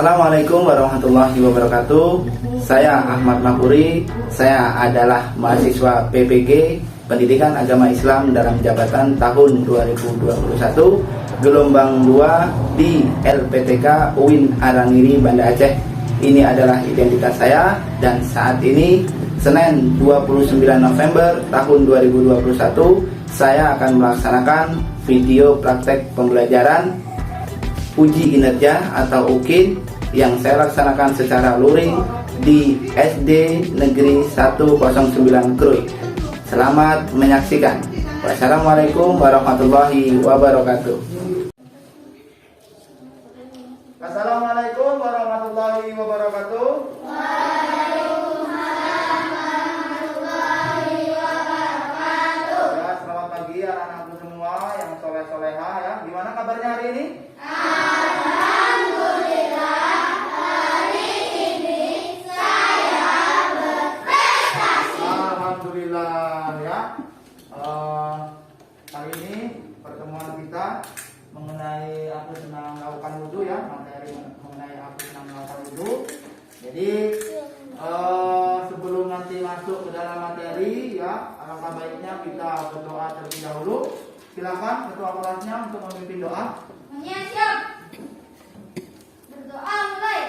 Assalamualaikum warahmatullahi wabarakatuh. Saya Ahmad Mahpuri. Saya adalah mahasiswa PPG Pendidikan Agama Islam dalam jabatan tahun 2021 gelombang 2 di LPTK UIN Arangiri Banda Aceh. Ini adalah identitas saya dan saat ini Senin 29 November tahun 2021 saya akan melaksanakan video praktek pembelajaran uji kinerja atau UKIN yang saya laksanakan secara luring di SD Negeri 109 Krui. Selamat menyaksikan. Wassalamualaikum warahmatullahi wabarakatuh. Assalamualaikum warahmatullahi wabarakatuh. Ya, selamat pagi anak-anakku semua yang soleh-soleha ya. Gimana kabarnya hari ini? Hari ini pertemuan kita mengenai aku senang melakukan wudhu ya, materi mengenai aku senang melakukan wudhu. Jadi sebelum nanti masuk ke dalam materi ya, alangkah baiknya kita berdoa terlebih dahulu. Silakan ketua kelasnya untuk memimpin doa. Siap. Berdoa mulai.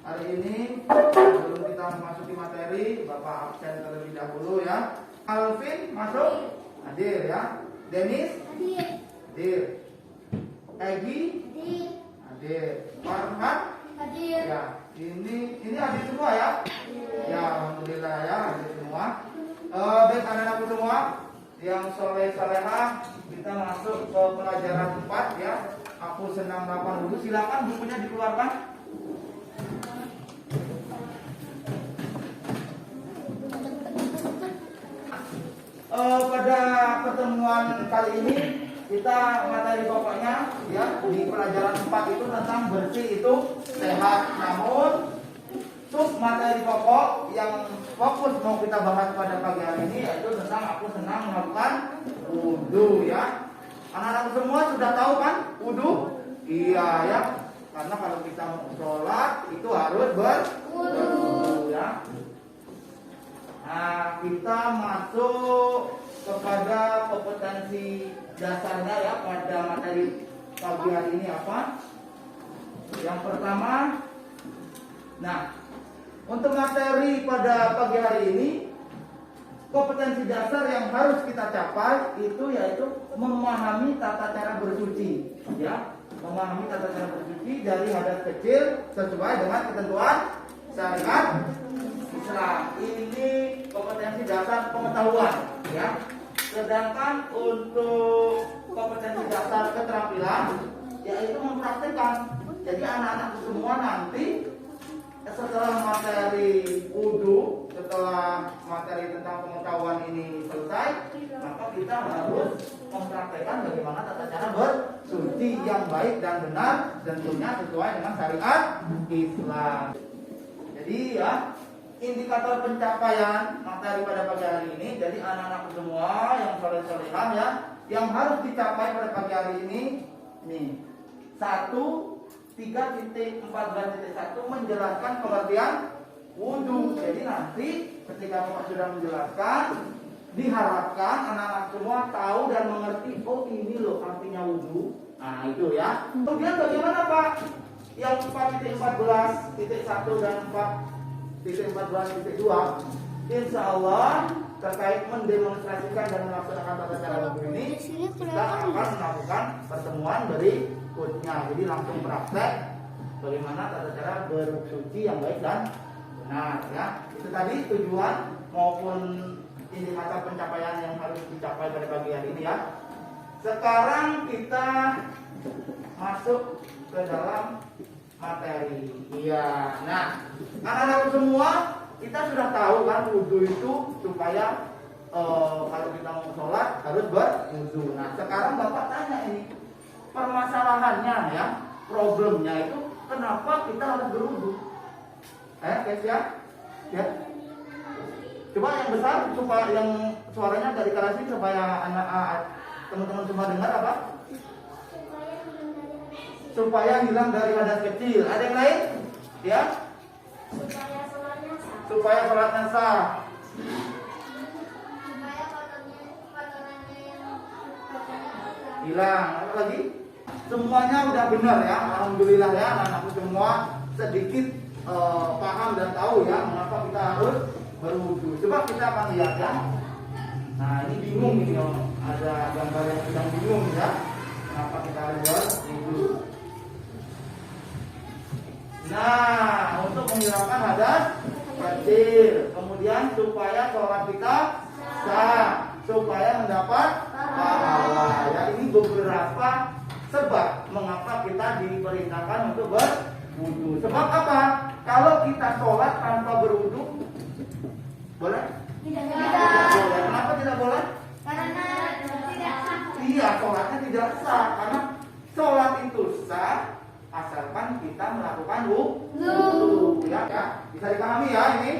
Hari ini sebelum kita memasuki materi, Bapak absen terlebih dahulu ya. Alvin masuk, hadir ya. Dennis hadir. Egi hadir. Farhan Hadir. ya. Ini hadir semua ya. Ya, alhamdulillah ya, hadir semua. Baik anak-anakku semua yang soleh-solehah, kita masuk ke pelajaran 4 ya. Aku senang melakukan wudhu. Silakan bukunya dikeluarkan. Pada pertemuan kali ini kita materi pokoknya ya di pelajaran 4 itu tentang bersih itu sehat. Namun sub materi pokok yang fokus mau kita bahas pada pagi hari ini yaitu tentang aku senang melakukan wudhu ya. Anak-anak semua sudah tahu kan wudhu? Iya ya. Karena kalau kita mau sholat itu harus berwudhu ya. Nah, kita masuk kepada kompetensi dasarnya ya pada materi pagi hari ini apa? Yang pertama, nah untuk materi pada pagi hari ini kompetensi dasar yang harus kita capai itu yaitu memahami tata cara bersuci ya, memahami tata cara bersuci dari hadas kecil sesuai dengan ketentuan syariat Islam. Ini kompetensi dasar pengetahuan ya. Sedangkan untuk kompetensi dasar keterampilan yaitu mempraktikkan. Jadi anak-anak semua nanti setelah materi wudhu, setelah materi tentang pengetahuan ini selesai, maka kita harus mempraktikkan bagaimana tata cara bersuci yang baik dan benar, tentunya sesuai dengan syariat Islam. Jadi ya, indikator pencapaian materi pada pagi hari ini, jadi anak-anak semua yang soleh-solehah ya, yang harus dicapai pada pagi hari ini, nih 3.14.1 menjelaskan pengertian wudhu. Jadi nanti ketika Bapak sudah menjelaskan, diharapkan anak-anak semua tahu dan mengerti, oh ini loh artinya wudhu. Nah itu ya. Kemudian bagaimana Pak? Yang 4.14.1 dan 4.14.2 insya Allah terkait mendemonstrasikan dan melaksanakan tata cara wudhu ini, kita akan melakukan pertemuan berikutnya. Jadi langsung praktek bagaimana tata cara bersuci yang baik dan benar ya. Itu tadi tujuan maupun indikator pencapaian yang harus dicapai pada pagi hari ini ya. Sekarang kita masuk ke dalam materi. Iya. Nah, anak-anak semua kita sudah tahu kan wudhu itu supaya kalau kita mau sholat harus berwudhu. Nah, sekarang Bapak tanya ini permasalahannya ya, problemnya itu kenapa kita harus berwudhu? Guys ya, ya. Coba yang besar supaya yang suaranya dari keras ini supaya anak teman-teman semua dengar apa? Supaya hilang dari hadas kecil. Ada yang lain? Ya? Supaya sholatnya sah. Hilang. Apa lagi? Semuanya udah benar ya. Alhamdulillah ya, anak-anakku semua sedikit paham dan tahu ya mengapa kita harus berwudu. Coba kita akan lihat ya. Nah, ini bingung ini ada gambar yang sedang bingung ya. Kenapa kita harus berwudu? Nah, untuk menghilangkan hadas kecil, kemudian supaya sholat kita sah, supaya mendapat pahala. Ya, ini beberapa sebab mengapa kita diperintahkan untuk berwudu. Sebab apa? Kalau kita sholat tanpa berwudu, boleh? Tidak boleh. Kenapa tidak boleh? Karena tidak sah. Iya, sholatnya tidak sah. Karena sholat itu sah asalkan kita melakukan wudu. Ya, bisa dipahami ya ini.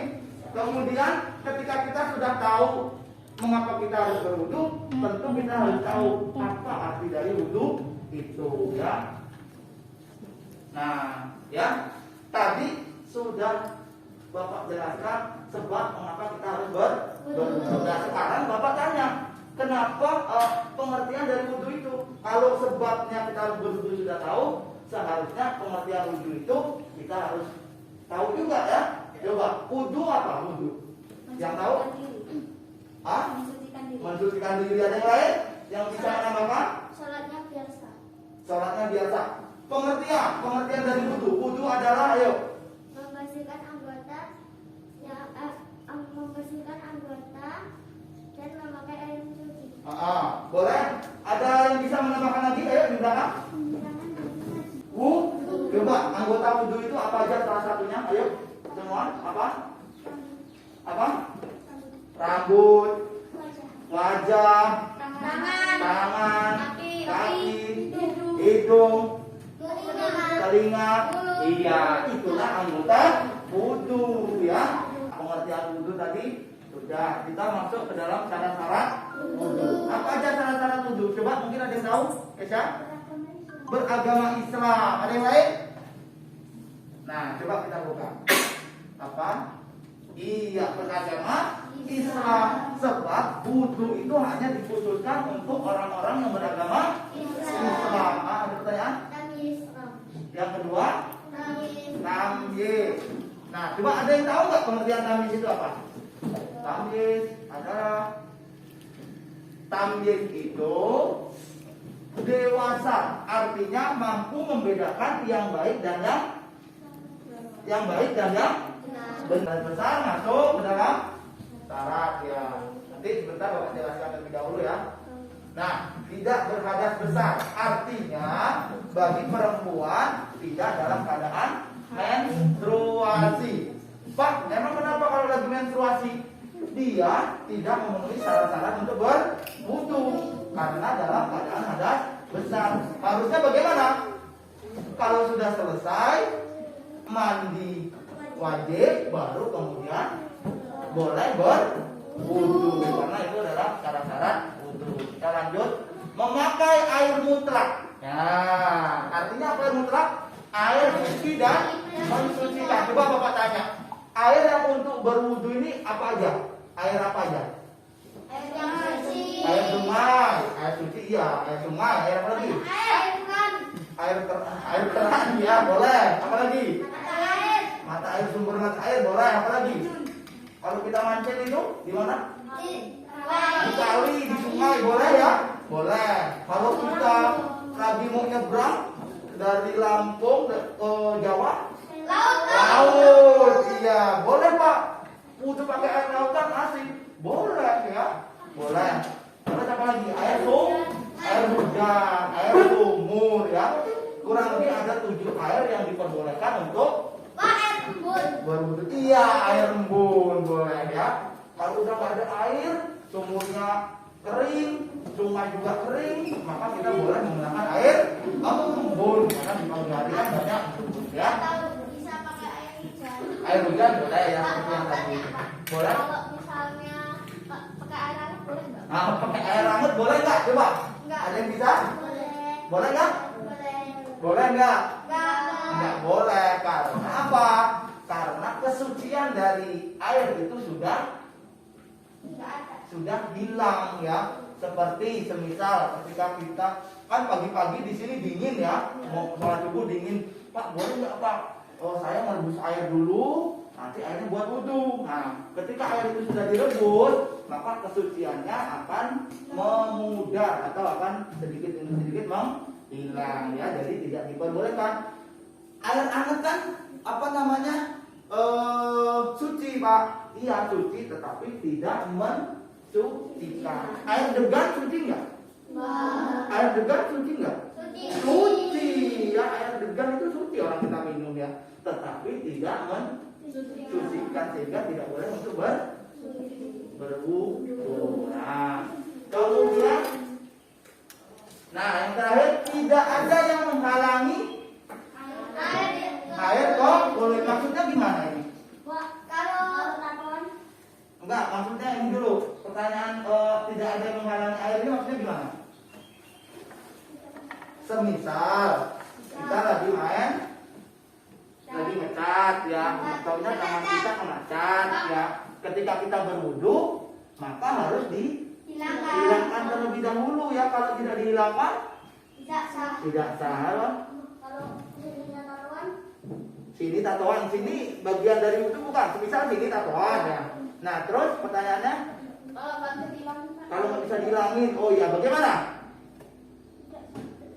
Kemudian ketika kita sudah tahu mengapa kita harus berwudu, tentu kita harus tahu apa arti dari wudu itu ya. Nah, ya tadi sudah Bapak jelaskan sebab mengapa kita harus berwudu. Nah, sekarang Bapak tanya, kenapa pengertian dari wudu itu? Kalau sebabnya kita harus berwudu sudah tahu, seharusnya pengertian wudu itu kita harus tahu juga ya. Coba, wudu apa wudu? Yang tahu? Mensucikan diri. Ada yang lain yang bisa menambahkan? Sholatnya biasa. Sholatnya biasa. Pengertian dari wudu. Wudu adalah, ayo. Membersihkan anggota, membersihkan anggota dan memakai air mencuci. Boleh? Ada yang bisa menambahkan lagi? Ayo di belakang. Coba anggota wudu itu apa aja salah satunya? Ayo semua. Apa? Rambut, wajah, tangan, kaki, hidung, telinga. Iya, itulah anggota wudu ya. Pengertian wudu tadi sudah. Kita masuk ke dalam syarat-syarat wudu. Apa aja syarat-syarat wudu? Coba mungkin ada yang tahu? Esya? Beragama Islam. Ada yang lain? Nah, coba kita buka. Apa? Iya, beragama Islam. Sebab wudu itu hanya dikhususkan untuk orang-orang yang beragama Islam. Ada pertanyaan? Yang kedua? Tamyiz. Nah, coba ada yang tahu nggak pengertian tamyiz itu apa? Tamyiz adalah tamyiz itu dewasa, artinya mampu membedakan yang baik dan yang benar. Besar masuk ke dalam syarat ya. Nanti sebentar Bapak jelaskan terlebih dahulu ya. Nah, tidak berhadas besar artinya bagi perempuan tidak dalam keadaan menstruasi. Pak, emang kenapa kalau lagi menstruasi dia tidak memenuhi syarat-syarat untuk berwudu? Karena dalam keadaan hadas besar. Harusnya bagaimana? Kalau sudah selesai mandi wajib baru kemudian boleh berwudu. Karena itu adalah syarat-syarat wudu. Kita lanjut. Memakai air mutlak. Nah, artinya apa air mutlak? Air suci dan mensucikan. Coba Bapak tanya, air yang untuk berwudu ini apa aja? Air apa aja? Air yang suci. Air sungai, air suci iya, air sungai, air apa lagi? Air keran. Air keran ya, boleh. Apa lagi? Mata air. Mata air, sumber mata air, boleh. Apa lagi? Kalau kita mancing itu di mana? Di kali, di sungai, boleh ya? Boleh. Kalau kita lagi mau nyebrang dari Lampung ke Jawa? Laut. Laut, iya. Boleh Pak. Wudhu pakai air lautan asik. Boleh ya. Boleh. Terus apa lagi? Air hujan, air sumur ya. Kurang lebih ada 7 air yang diperbolehkan untuk Air embun. berwudhu. Iya, air embun boleh ya. Kalau udah nggak ada air, sumurnya kering, sungai juga kering, maka kita boleh menggunakan air embun karena di pagi hari kan banyak embun ya. Atau bisa pakai air hujan. Air hujan boleh ya seperti yang tadi. Boleh? Kalau misalnya pakai air hangat boleh nggak? Nah, pakai air hangat boleh nggak? Coba. Nggak. Ada yang bisa? Boleh. Boleh nggak? Boleh. Boleh nggak? Nggak. Nggak boleh. Karena apa? Karena kesucian dari air itu sudah Nggak ada. hilang ya. Seperti semisal ketika kita kan pagi-pagi di sini dingin ya, mau sholat subuh dingin. Pak, boleh nggak Pak? Oh, saya merebus air dulu, nanti airnya buat wudhu. Nah, ketika air itu sudah direbus, maka kesuciannya akan memudar atau akan sedikit demi sedikit menghilang ya. Jadi tidak diperbolehkan. Air hangat kan apa namanya? Suci Pak. Iya suci, tetapi tidak mensucikan. Air degan suci nggak? Nggak. Air degan suci nggak? Suci. Suci ya, air degan itu suci orang kita minum ya, tetapi tidak mensucikan sehingga tidak boleh untuk berwudu. Nah, kemudian, yang terakhir tidak ada yang menghalangi air kok boleh. Maksudnya gimana ini? Kalau tatoan Enggak, maksudnya ini dulu. Pertanyaan tidak ada yang menghalangi air ini maksudnya gimana? Semisal kita lagi main, lagi ngecat ya, contohnya kamar kita kena cat ya. Ketika kita berwudu, maka harus dihilangkan terlebih dahulu ya. Kalau tidak dihilangkan, tidak sah. tidak sah. Kalau ini tatoan Sini tatoan, sini bagian dari wudu bukan? Semisal sini tatoan ya. Nah terus pertanyaannya, kalau nggak bisa dihilangin. kalau nggak bisa dihilangin, oh ya bagaimana?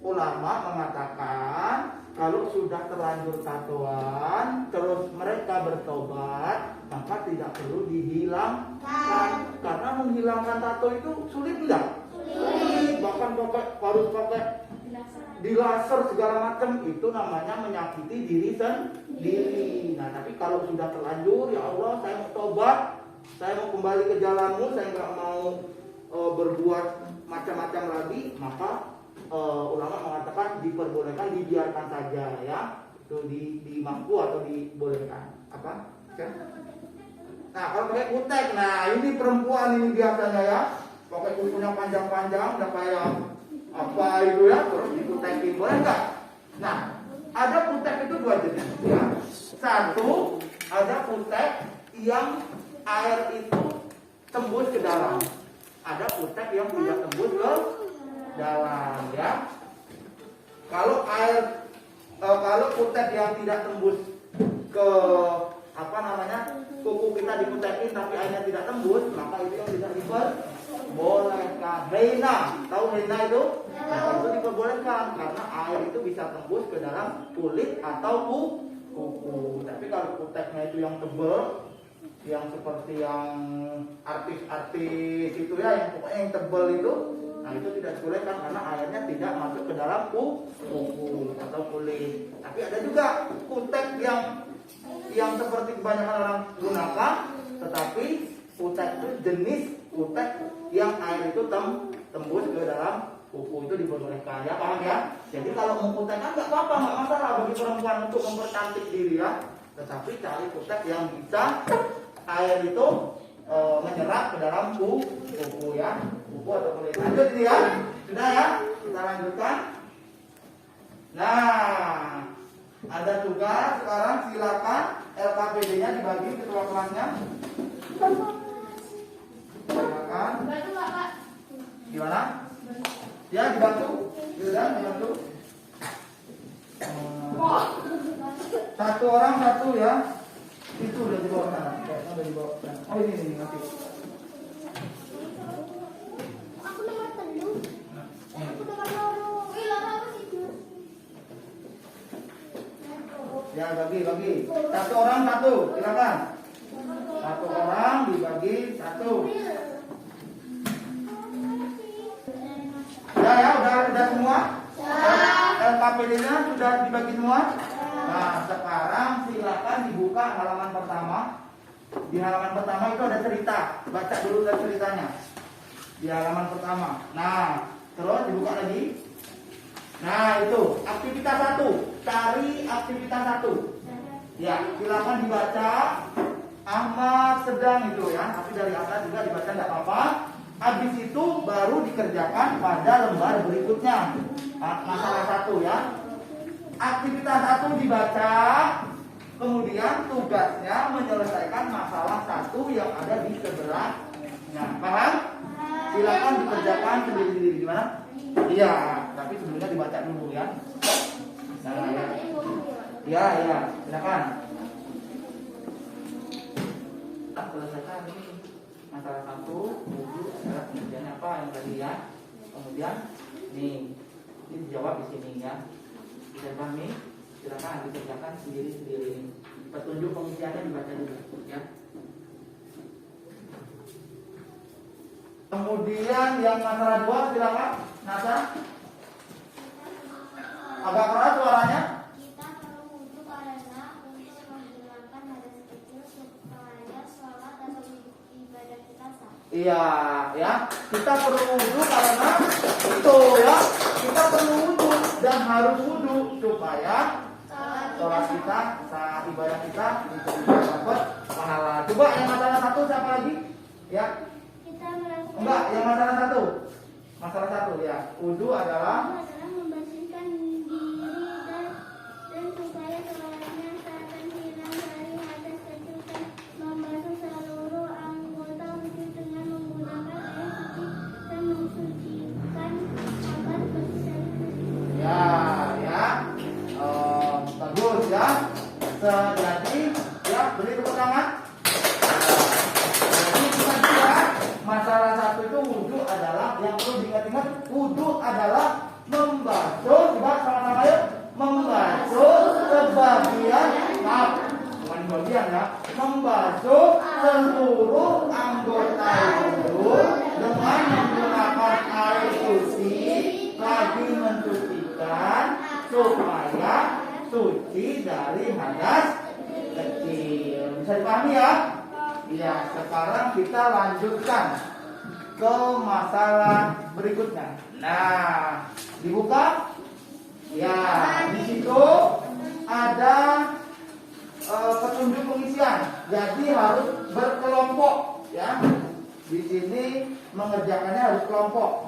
Ulama mengatakan kalau sudah terlanjur tatoan, terus mereka bertobat, maka tidak perlu dihilangkan. Karena menghilangkan tato itu sulit enggak? Sulit. Bahkan harus pakai dilaser segala macam, itu namanya menyakiti diri sendiri. Nah tapi kalau sudah terlanjur, ya Allah saya mau tobat, saya mau kembali ke jalanmu, saya nggak mau berbuat macam-macam lagi, maka ulama mengatakan diperbolehkan, dibiarkan saja ya, itu dimampu atau dibolehkan apa? Ya? Nah kalau pakai kutek, nah ini perempuan ini biasanya ya, pakai kukunya panjang-panjang, udah kayak apa itu ya, terus dikutekin, boleh nggak? Nah ada kutek itu 2 jenis ya. Satu, ada kutek yang air itu tembus ke dalam, ada kutek yang tidak tembus ke dalam ya. Kalau kalau kutek yang tidak tembus ke kuku kita dikutekin tapi airnya tidak tembus, maka itu yang tidak diperbolehkan. Reina, tahu reina itu? Nah, itu diperbolehkan karena air itu bisa tembus ke dalam kulit atau kuku. Tapi kalau kuteknya itu yang tebal, yang seperti yang artis-artis itu ya, yang pokoknya yang tebal itu, nah itu tidak dibolehkan karena airnya tidak masuk ke dalam kuku atau kulit. Tapi ada juga kutek yang seperti kebanyakan orang gunakan, tetapi kutek itu jenis kutek yang air itu tembus ke dalam kuku, itu diperbolehkan ya, paham ya? Jadi kalau mau kutek kan nggak apa-apa, nggak masalah bagi perempuan untuk mempercantik diri ya. Tetapi cari kutek yang bisa air itu menyerap ke dalam kuku ya, kuku atau kulit. Lanjut ini ya, sudah ya, kita lanjutkan. Nah, ada tugas sekarang, silakan LKPD-nya dibagi ketua kelasnya. Silakan. Bantu nggak Pak? Gimana? Ya dibantu, Wildan dibantu. Satu orang satu ya. Itu udah dibawa sana. Kayaknya udah dibawa sana. Oh ini nanti. Aku nomor 3. Aku nomor loro. Wih, loro apa sih? bagi. Satu orang satu, silakan. Satu orang dibagi satu. Udah semua? LKPD-nya sudah dibagi semua? Nah, sekarang silakan dibuka halaman pertama. Di halaman pertama itu ada cerita. Baca dulu dari ceritanya. Di halaman pertama. Nah, terus dibuka lagi. Nah, itu aktivitas 1. Cari aktivitas 1. Ya, silakan dibaca. Amat sedang itu ya, tapi dari atas juga dibaca nggak apa-apa. Habis itu baru dikerjakan pada lembar berikutnya. Masalah 1 ya. Aktivitas 1 dibaca, kemudian tugasnya menyelesaikan masalah 1 yang ada di sebelahnya. Paham? Silakan dikerjakan sendiri-sendiri. Gimana? Iya, tapi sebelumnya dibaca dulu ya. Nah, ya. Ya, silakan. Selesaikan ini masalah 1, wudhu adalah pengertiannya apa yang tadi ya. Kemudian ini dijawab di sini ya. Bisa pahami? Silakan dikerjakan sendiri-sendiri. Petunjuk pengisiannya dibaca dulu ya. Kemudian yang masalah 2 silakan Nasa. Agak keras suaranya. Kita perlu wudhu karena untuk menghilangkan hadas kecil supaya sholat atau ibadah kita sah. Iya, ya. Kita perlu wudhu karena itu ya. Kita perlu wudhu dan harus wudhu supaya sholat kita, ibadah kita bisa dapat pahala. Coba yang masalah 1 siapa lagi? Ya. Kita melakukan Enggak, yang masalah 1. Masalah 1 ya. Wudhu adalah membersihkan diri dan supaya sholatnya seakan hilang dari hadas kecil dan membasuh seluruh anggota wudhu dengan menggunakan air suci dan mensucikan agar bersih. ya. Bagus ya. Jadi ya, beri tepuk tangan. Jadi tadi ya, masalah 1 itu wudhu adalah yang perlu diingat-ingat. Wudhu adalah membasuh, coba sama-sama yuk, membasuh sebagian, bukan bagian ya, membasuh seluruh anggota tubuh dengan menggunakan air suci lagi mensucikan supaya suci dari hadas kecil. Bisa dipahami ya? Iya. Sekarang kita lanjutkan ke masalah berikutnya. Nah, dibuka. Ya, di situ ada petunjuk pengisian. Jadi harus berkelompok ya. Di sini mengerjakannya harus kelompok.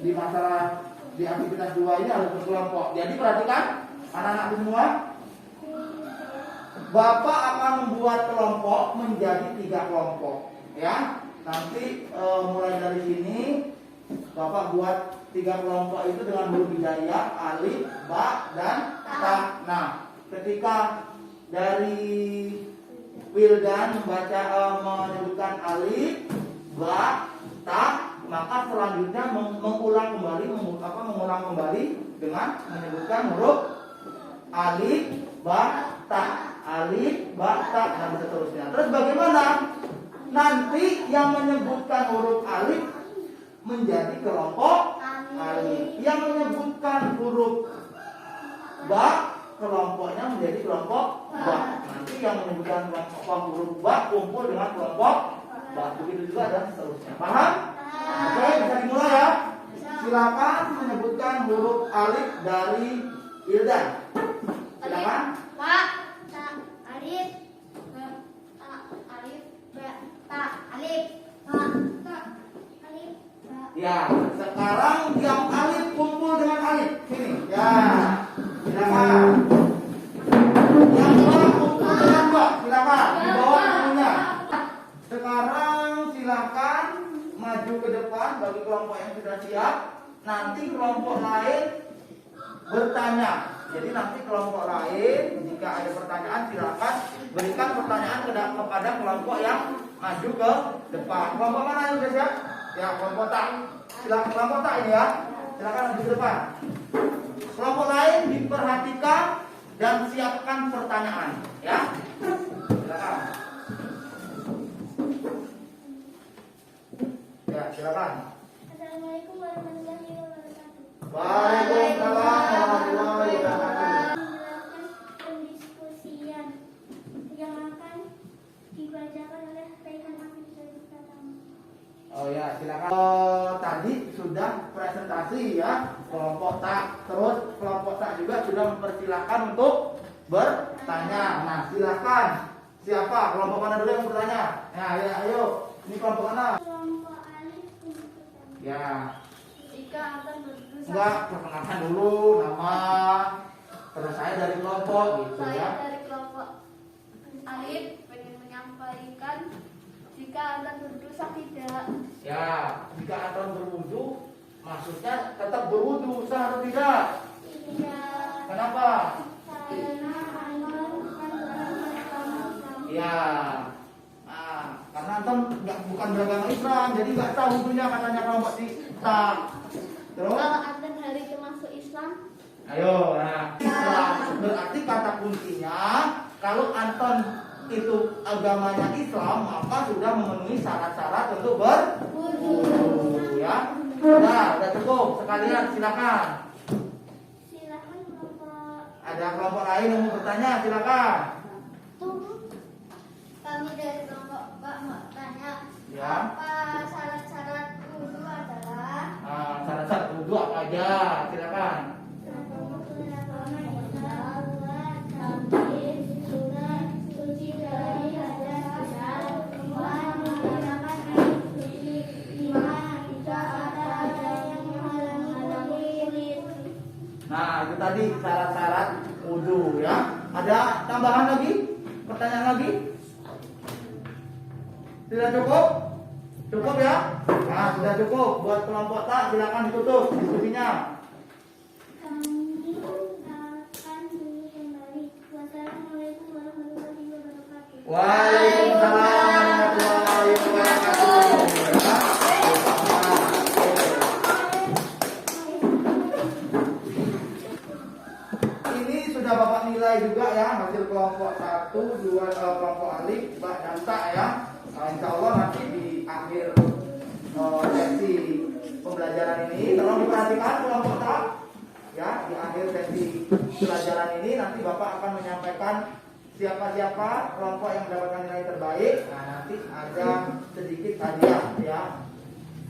Di aktivitas 2 ini harus berkelompok. Jadi perhatikan anak-anak semua. Bapak akan membuat kelompok menjadi 3 kelompok ya. Nanti mulai dari sini Bapak buat 3 kelompok itu dengan huruf hijaiyah, alif, ba, dan ta. Nah, ketika dari Wildan membaca menyebutkan alif, ba, ta, maka selanjutnya mengulang kembali dengan menyebutkan huruf alif, ba, ta, alif, ba, ta, dan seterusnya. Terus bagaimana? Nanti yang menyebutkan huruf alif menjadi kelompok alif. Yang menyebutkan huruf ba, kelompoknya menjadi kelompok ba. Nanti yang menyebutkan kelompok huruf ba kumpul dengan kelompok ba. Begitu juga dan seterusnya. Paham? Oke, bisa dimulai ya. Silakan menyebutkan huruf alif dari Ildan. Silakan. Ba, ta, alif, ba, ta, alif, ba, ta, alif, ba, ta, alif, ba. Ya, sekarang yang alif kumpul dengan alif. Sini. Ya. Silakan. Yang ba kumpul dengan ba. Silakan. Di bawah bukunya. Sekarang silakan maju ke depan bagi kelompok yang sudah siap. Nanti kelompok lain bertanya. Jadi nanti kelompok lain jika ada pertanyaan silakan berikan pertanyaan kepada kelompok yang maju ke depan. Kelompok mana yang sudah siap? Ya, kelompok tak. Silakan kelompok tak ini ya. Silakan maju ke depan. Kelompok lain diperhatikan dan siapkan pertanyaan, ya. Silakan. Ya, silakan. Assalamualaikum warahmatullahi wabarakatuh. Waalaikumsalam warahmatullahi wabarakatuh. Menjelaskan pendiskusian yang akan dibacakan oleh Raihan Afif dari Pratama. Oh ya, silakan. Tadi sudah presentasi ya, kelompok tak, terus kelompok tak juga sudah mempersilahkan untuk bertanya. Nah, silakan. Siapa? Kelompok mana dulu yang bertanya? Nah, ya, ayo. Ini kelompok mana? Kelompok alif untuk pertama. Ya, Jika akan berdua enggak, perkenalkan dulu nama. Terus saya dari kelompok gitu Saya ya. dari kelompok Alif pengen menyampaikan jika Anda berdosa tidak. Ya, jika akan berwudu, maksudnya tetap berwudu, sah atau tidak? tidak Kenapa? karena Anwar bukan beragama Islam. Ya, karena antum bukan beragama Islam, jadi nggak tahu wudunya katanya kelompok kita. Terus? Kalau Anda hari itu masuk Islam, Ayo, nah, Islam berarti kata kuncinya kalau Anton itu agamanya Islam, maka sudah memenuhi syarat-syarat untuk berwudu, ya. Udah cukup. Sekalian silakan. Silakan kelompok Ada kelompok lain yang mau bertanya, silakan. kami dari kelompok Pak mau tanya, Ya. apa syarat-syarat wudu adalah? Syarat-syarat wudu apa aja? Silakan. Nah, itu tadi syarat-syarat wudu ya. Ada tambahan lagi? Pertanyaan lagi? Tidak cukup? Cukup ya? Nah, sudah cukup. Buat kelompok tak, silakan ditutup diskusinya. Kami akan dulu kembali. Wassalamualaikum warahmatullahi wabarakatuh. Waalaikumsalam warahmatullahi wabarakatuh. Ini sudah Bapak nilai juga ya, hasil kelompok 1, 2, kelompok alif, bak dan tak ya. Nah, insya Allah nanti di akhir sesi pembelajaran ini, tolong diperhatikan kelompok tak ya. Di akhir sesi pelajaran ini nanti Bapak akan menyampaikan siapa-siapa kelompok yang mendapatkan nilai terbaik. Nah, nanti ada sedikit hadiah ya.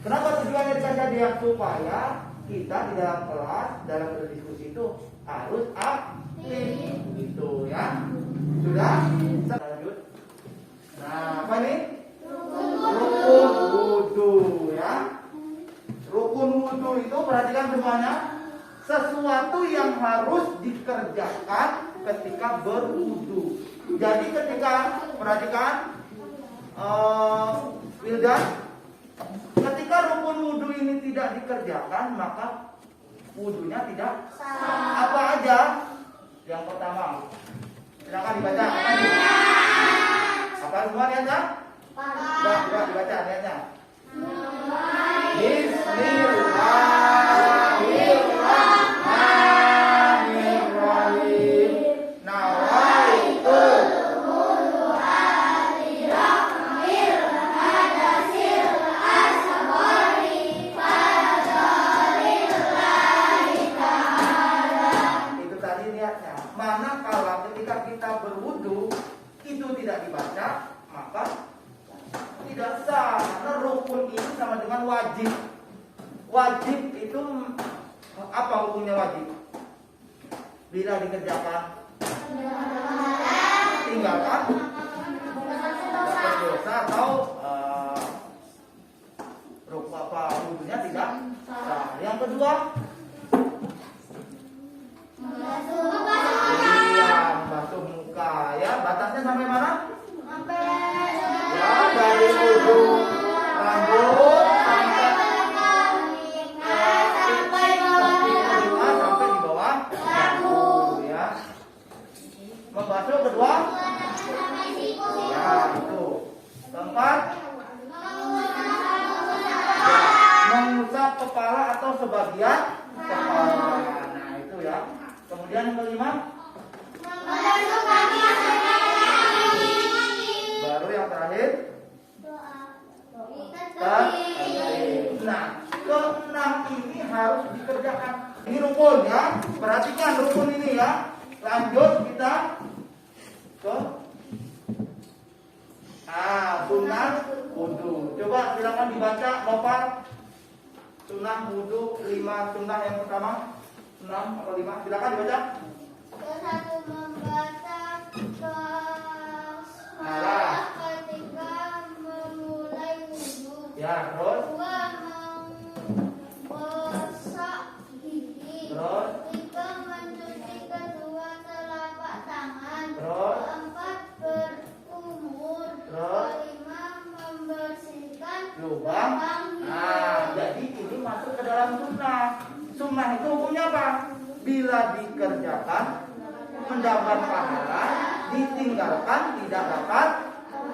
Kenapa tujuannya dikasih hadiah? Supaya kita di dalam kelas, dalam berdiskusi itu harus aktif gitu ya. Sudah? Kita lanjut. Nah, apa ini? Rukun wudu ya. Rukun wudu itu perhatikan semuanya, sesuatu yang harus dikerjakan ketika berwudu. Jadi ketika perhatikan Wildan, ketika rukun wudu ini tidak dikerjakan, maka wudunya tidak sah. Apa aja? Yang pertama, silakan dibaca. Apa semua niatnya? Coba dibaca niatnya. Bismillahirrahmanirrahim. Nawaitu itu tadi niatnya. Manakala ketika kita berwudu itu tidak dibaca, maka tidak sah. Karena rukun ini sama dengan wajib. Wajib itu apa hukumnya wajib? Bila dikerjakan tinggalkan dapat dosa atau rukun apa wudunya tidak sah. Yang kedua, iya, membasuh muka ya. Batasnya sampai mana? Ya, dari ujung rambut sampai sampai di bawah dagu ya. Membasuh kedua, ya itu. Keempat, ya, mengusap kepala atau sebagian kepala. Nah itu ya. Kemudian yang kelima, Nah, keenam ini harus dikerjakan. Ini rukun ya. Perhatikan rukun ini ya. Lanjut kita ke sunnah wudu. Coba silakan dibaca Nopal. Sunnah wudu 5 sunnah yang pertama. 6 atau 5? Silakan dibaca. Satu, membaca basmalah ketika memulai wudhu. Ya, terus. 2, menggosok gigi. Terus. 3, mencuci kedua telapak tangan. Terus. 4, berkumur. Terus. 5, membersihkan Lubang. Jadi ini masuk ke dalam sunnah. Sunnah itu hukumnya apa? Bila dikerjakan mendapat pahala, ditinggalkan tidak dapat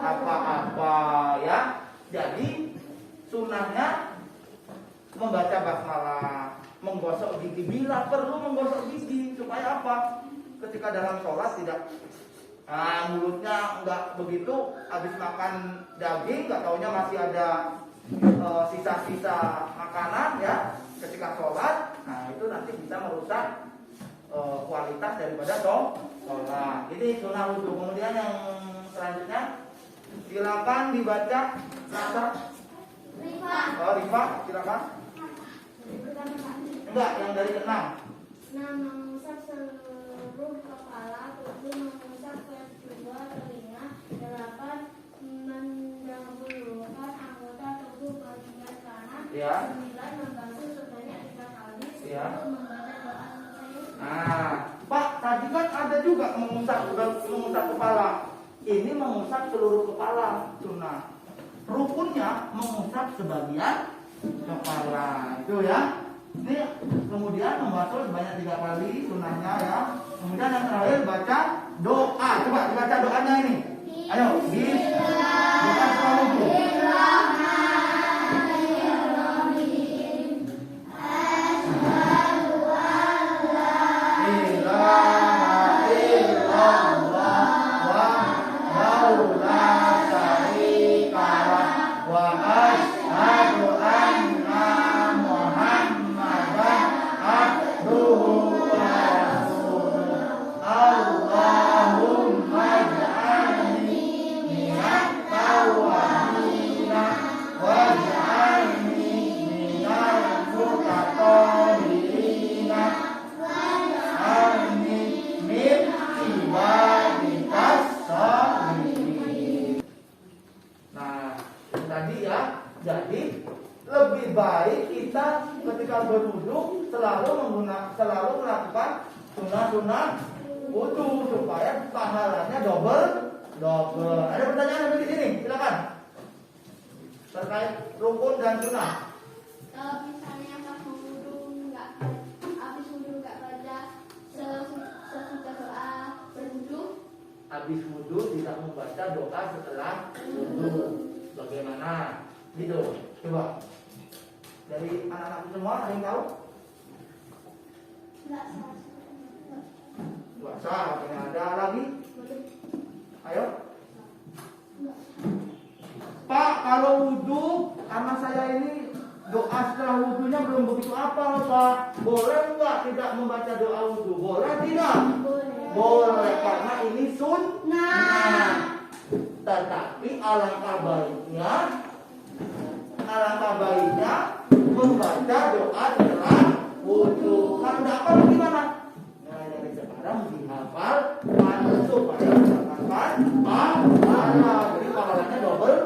apa-apa ya. Jadi sunnahnya membaca basmalah, menggosok gigi bila perlu menggosok gigi supaya apa? Ketika dalam sholat tidak mulutnya enggak begitu, habis makan daging nggak taunya masih ada sisa-sisa makanan ya ketika sholat. Nah itu nanti bisa merusak kualitas daripada sholat. Ini sunnah wudu. Kemudian yang selanjutnya silakan dibaca Nasa. Rifa silakan. Enggak, yang dari ke-6. Mengusap seluruh kepala, 7 mengusap kedua telinga, 8 mendahulukan anggota tubuh bagian kanan, Ya. 9 membasuh sebanyak 3 kali, 10 Ya. membaca doa Nusayus. Pak, tadi kan ada juga mengusap kepala. Ini mengusap seluruh kepala, sunnah. Rukunnya mengusap sebagian kepala, itu ya. Ini kemudian membasuh sebanyak 3 kali, sunnahnya ya. Kemudian yang terakhir baca doa. Coba dibaca doanya ini. Ayo, doa selalu wudu. Jadi lebih baik kita ketika berwudu selalu melakukan sunnah wudu supaya pahalanya double. Ada pertanyaan lebih di sini? Silakan. Terkait rukun dan sunnah. Kalau misalnya pas wudu habis wudu nggak baca sesudah doa berwudu. Habis wudu tidak membaca doa setelah wudu. Bagaimana? Gitu, coba dari anak-anak semua ada yang tahu? Nggak salah, ada lagi? Ayo. Pak, kalau wudhu, anak saya ini doa setelah wudhunya belum begitu apa, Pak. Boleh nggak tidak membaca doa wudhu? Boleh tidak? Boleh, karena ini sunnah. Tetapi alangkah baiknya membaca doa setelah wudhu. Kalau tidak apa bagaimana? Nah, dari sekarang dihafal supaya mendapatkan pahala. Jadi pahalanya double.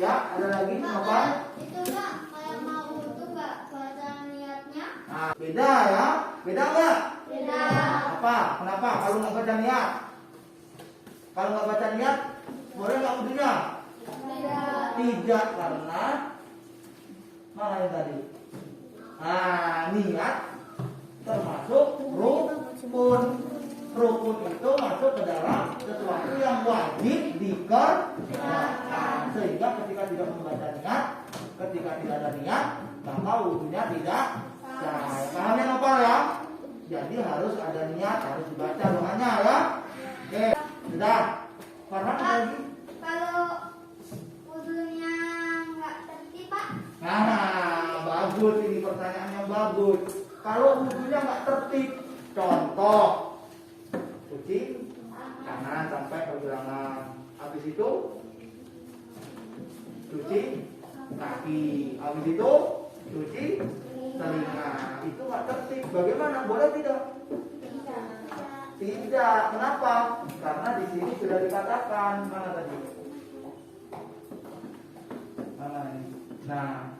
Ya, ada lagi apa? Itu Kak, kayak mau wudhu nggak baca niatnya? Nah, beda ya? Beda nggak? Beda. Apa? Kenapa? Kalau nggak baca niat? Kalau nggak baca niat, boleh nggak wudhunya? Tidak, karena mana yang tadi? Niat termasuk rukun. Rukun itu masuk ke dalam sesuatu yang wajib dikerjakan. Sehingga ketika tidak membaca niat, ketika tidak ada niat, maka wudhunya tidak sah. Paham ya Nopal ya? Jadi harus ada niat, harus dibaca doanya ya. Oke, sudah. Karena lagi Kalau Nah, bagus, ini pertanyaan yang bagus. Kalau wudhunya nggak tertib, contoh cuci kanan sampai pergelangan, habis itu cuci kaki, habis itu cuci telinga. Itu nggak tertib. Bagaimana? Boleh tidak? Tidak. Kenapa? Karena di sini sudah dikatakan, mana tadi? Mana ini? Nah,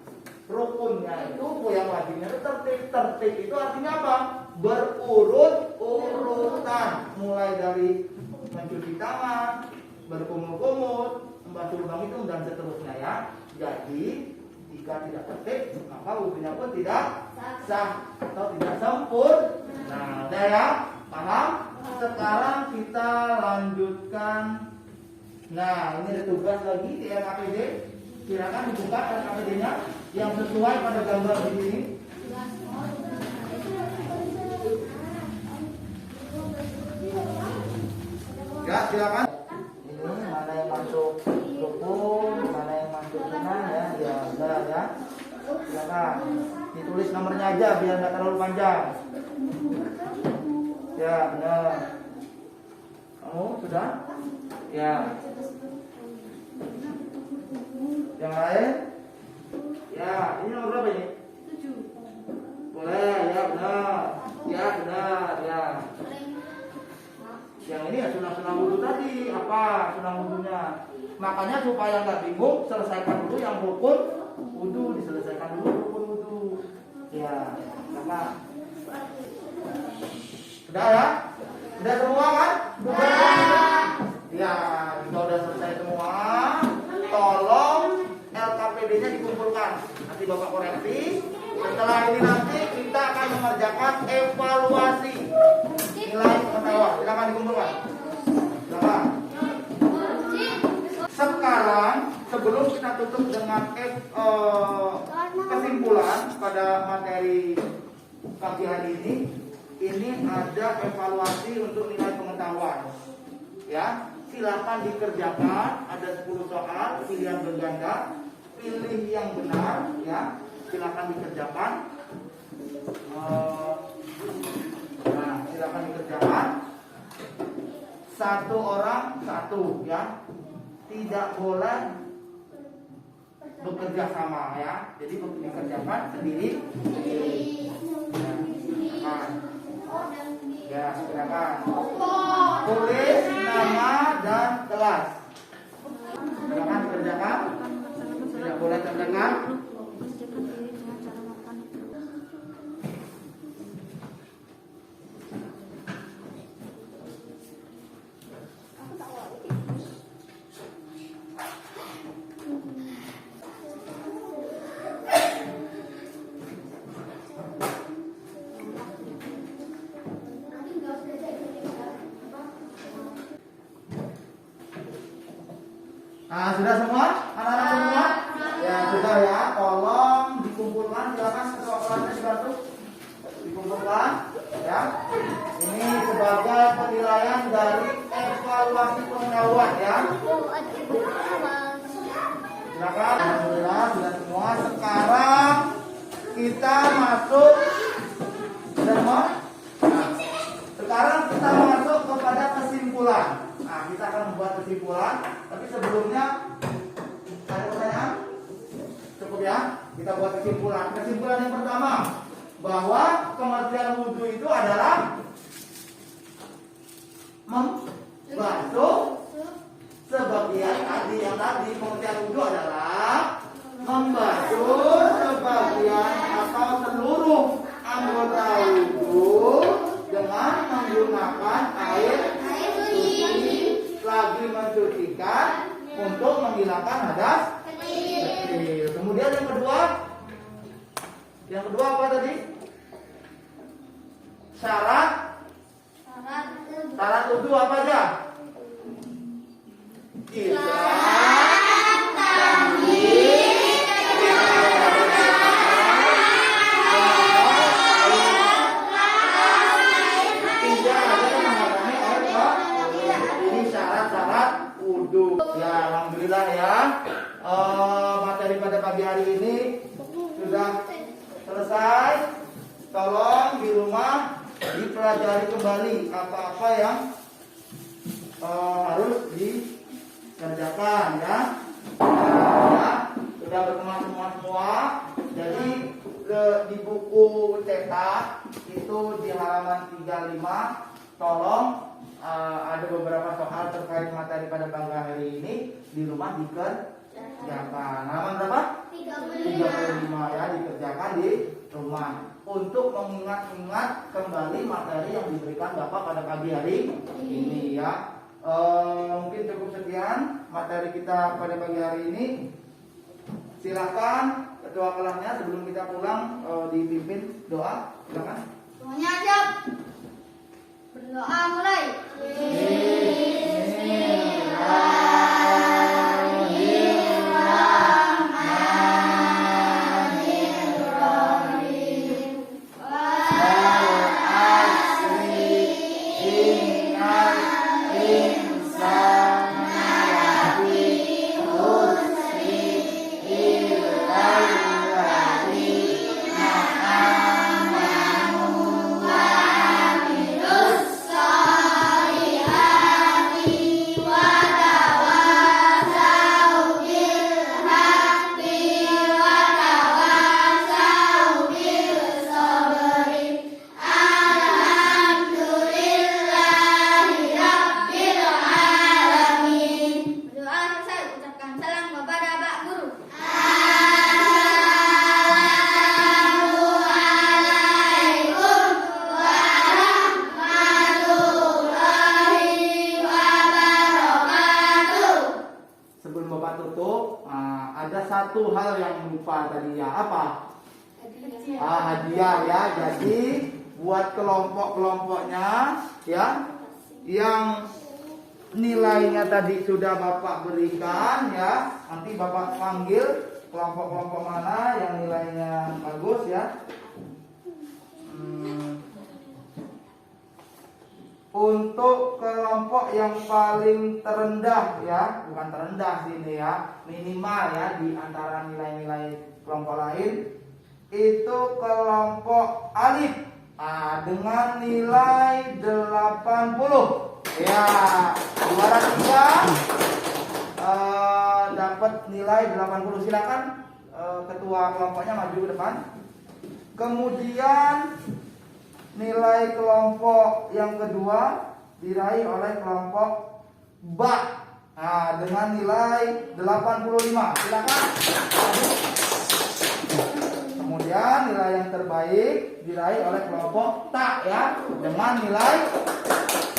rukunnya itu yang wajibnya itu tertib. Tertib itu artinya apa? Berurut-urutan, mulai dari mencuci tangan, berkumur-kumur, membasuh lubang hidung dan seterusnya ya. Jadi jika tidak tertib, maka wudhunya pun tidak sah atau tidak sempurna. Nah, udah ya, paham? Sekarang kita lanjutkan. Nah, ini ada tugas lagi di LKPD. Silakan dibuka LKPD-nya yang sesuai pada gambar di sini. Ya, silakan. Ini mana yang masuk rukun, mana yang masuk sunnah ya. Ya, udah ya. Silakan. Ditulis nomornya aja biar nggak terlalu panjang. Ya, benar. Kamu sudah? Ya. Yang lain? Ya, ini nomor berapa ini? 7. Boleh, ya benar. Ya, benar, ya. Yang ini ya sunah-sunah wudhu tadi. Apa sunah wudhunya? Makanya supaya nggak bingung, selesaikan dulu yang rukun wudhu, diselesaikan dulu rukun wudhu. Ya, sama. Sudah ya? Sudah semua kan? Ya, kita udah selesai semua. Tolong LKPD-nya dikumpulkan. Nanti Bapak koreksi. Setelah ini nanti kita akan mengerjakan evaluasi nilai pengetahuan. Silakan dikumpulkan. Silakan. Sekarang sebelum kita tutup dengan kesimpulan pada materi pagi hari ini ada evaluasi untuk nilai pengetahuan. Ya, silakan dikerjakan. Ada 10 soal pilihan berganda. Pilih yang benar ya. Silakan dikerjakan. Nah, silakan dikerjakan. Satu orang satu ya. Tidak boleh bekerja sama ya. Jadi dikerjakan sendiri. Nah, ya, silakan. Tulis nama dan kelas. Silakan dikerjakan. Tidak boleh terdengar. Nah, sudah semua? Anak-anak semua? Ya, sudah ya. Tolong dikumpulkan. Silakan ketua kelasnya dibantu. Dikumpulkan. Ya. Ini sebagai penilaian dari evaluasi pengetahuan ya. Silakan. Alhamdulillah sudah semua. Sekarang kita masuk. Sudah semua? Nah, sekarang kita masuk kepada kesimpulan. Nah, kita akan membuat kesimpulan. Tapi sebelumnya ada pertanyaan? Cukup ya? Kita buat kesimpulan. Kesimpulan yang pertama, bahwa pengertian wudhu itu adalah membasuh sebagian tadi. Yang tadi pengertian wudhu adalah membasuh sebagian atau seluruh anggota wudhu dengan menggunakan air suci lagi mencucikan untuk menghilangkan hadas kecil. Kemudian yang kedua apa tadi? Syarat wudhu apa aja? Ya, alhamdulillah ya. Materi pada pagi hari ini sudah selesai, tolong di rumah dipelajari kembali apa-apa yang harus dikerjakan ya. Sudah berkemas semua. Jadi di buku cetak itu di halaman 35 tolong ada beberapa soal terkait materi pada pagi hari ini di rumah dikerjakan. Halaman berapa? 35 ya, dikerjakan di rumah untuk mengingat-ingat kembali materi yang diberikan Bapak pada pagi hari ini ya. Mungkin cukup sekian materi kita pada pagi hari ini. Silakan ketua kelasnya sebelum kita pulang dipimpin doa. Silakan. Semuanya siap. Berdoa mulai. Ada satu hal yang lupa tadi ya, apa? Hadiah ya. Jadi buat kelompok-kelompoknya ya yang nilainya tadi sudah Bapak berikan ya, nanti Bapak panggil kelompok-kelompok mana yang nilainya bagus ya. Untuk kelompok yang paling terendah ya, bukan terendah sini ya, minimal ya di antara nilai-nilai kelompok lain itu kelompok alif dengan nilai 80 ya. Juara 3 dapat nilai 80. Silakan ketua kelompoknya maju ke depan. Kemudian nilai kelompok yang kedua diraih oleh kelompok Ba dengan nilai 85. Silakan. Kemudian nilai yang terbaik diraih oleh kelompok Ta ya dengan nilai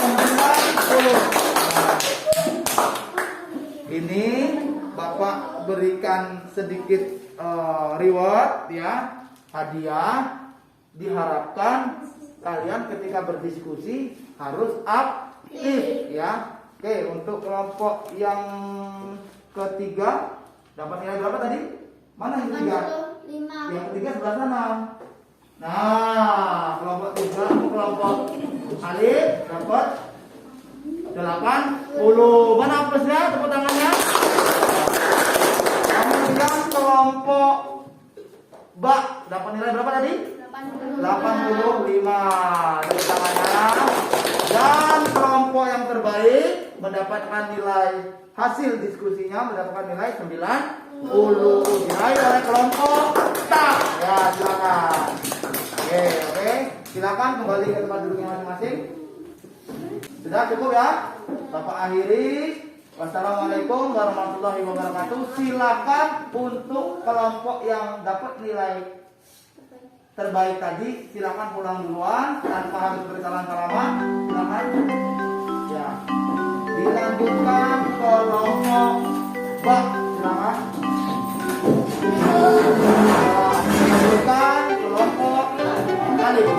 90. Ini Bapak berikan sedikit reward ya, hadiah. Diharapkan kalian ketika berdiskusi harus aktif ya. Oke, untuk kelompok yang ketiga dapat nilai berapa tadi? Mana yang ketiga? 5. Yang ketiga sebelah sana. Nah, kelompok 3 kelompok alif dapat 80. Mana plusnya? Tepuk tangannya. Kemudian kelompok Ba dapat nilai berapa tadi? 85. Tepuk tangannya. Dan kelompok yang terbaik mendapatkan nilai hasil diskusinya mendapatkan nilai 90. Diraih oleh kelompok Ta. Ya, silakan. Oke. Silakan kembali ke tempat duduknya masing-masing. Sudah cukup ya? Bapak akhiri. Wassalamualaikum warahmatullahi wabarakatuh. Silakan untuk kelompok yang dapat nilai terbaik tadi, silakan pulang duluan tanpa harus bersalam-salaman. Silakan. Ya. Dilanjutkan kelompok Ba. Silakan. Dilanjutkan kelompok Alif.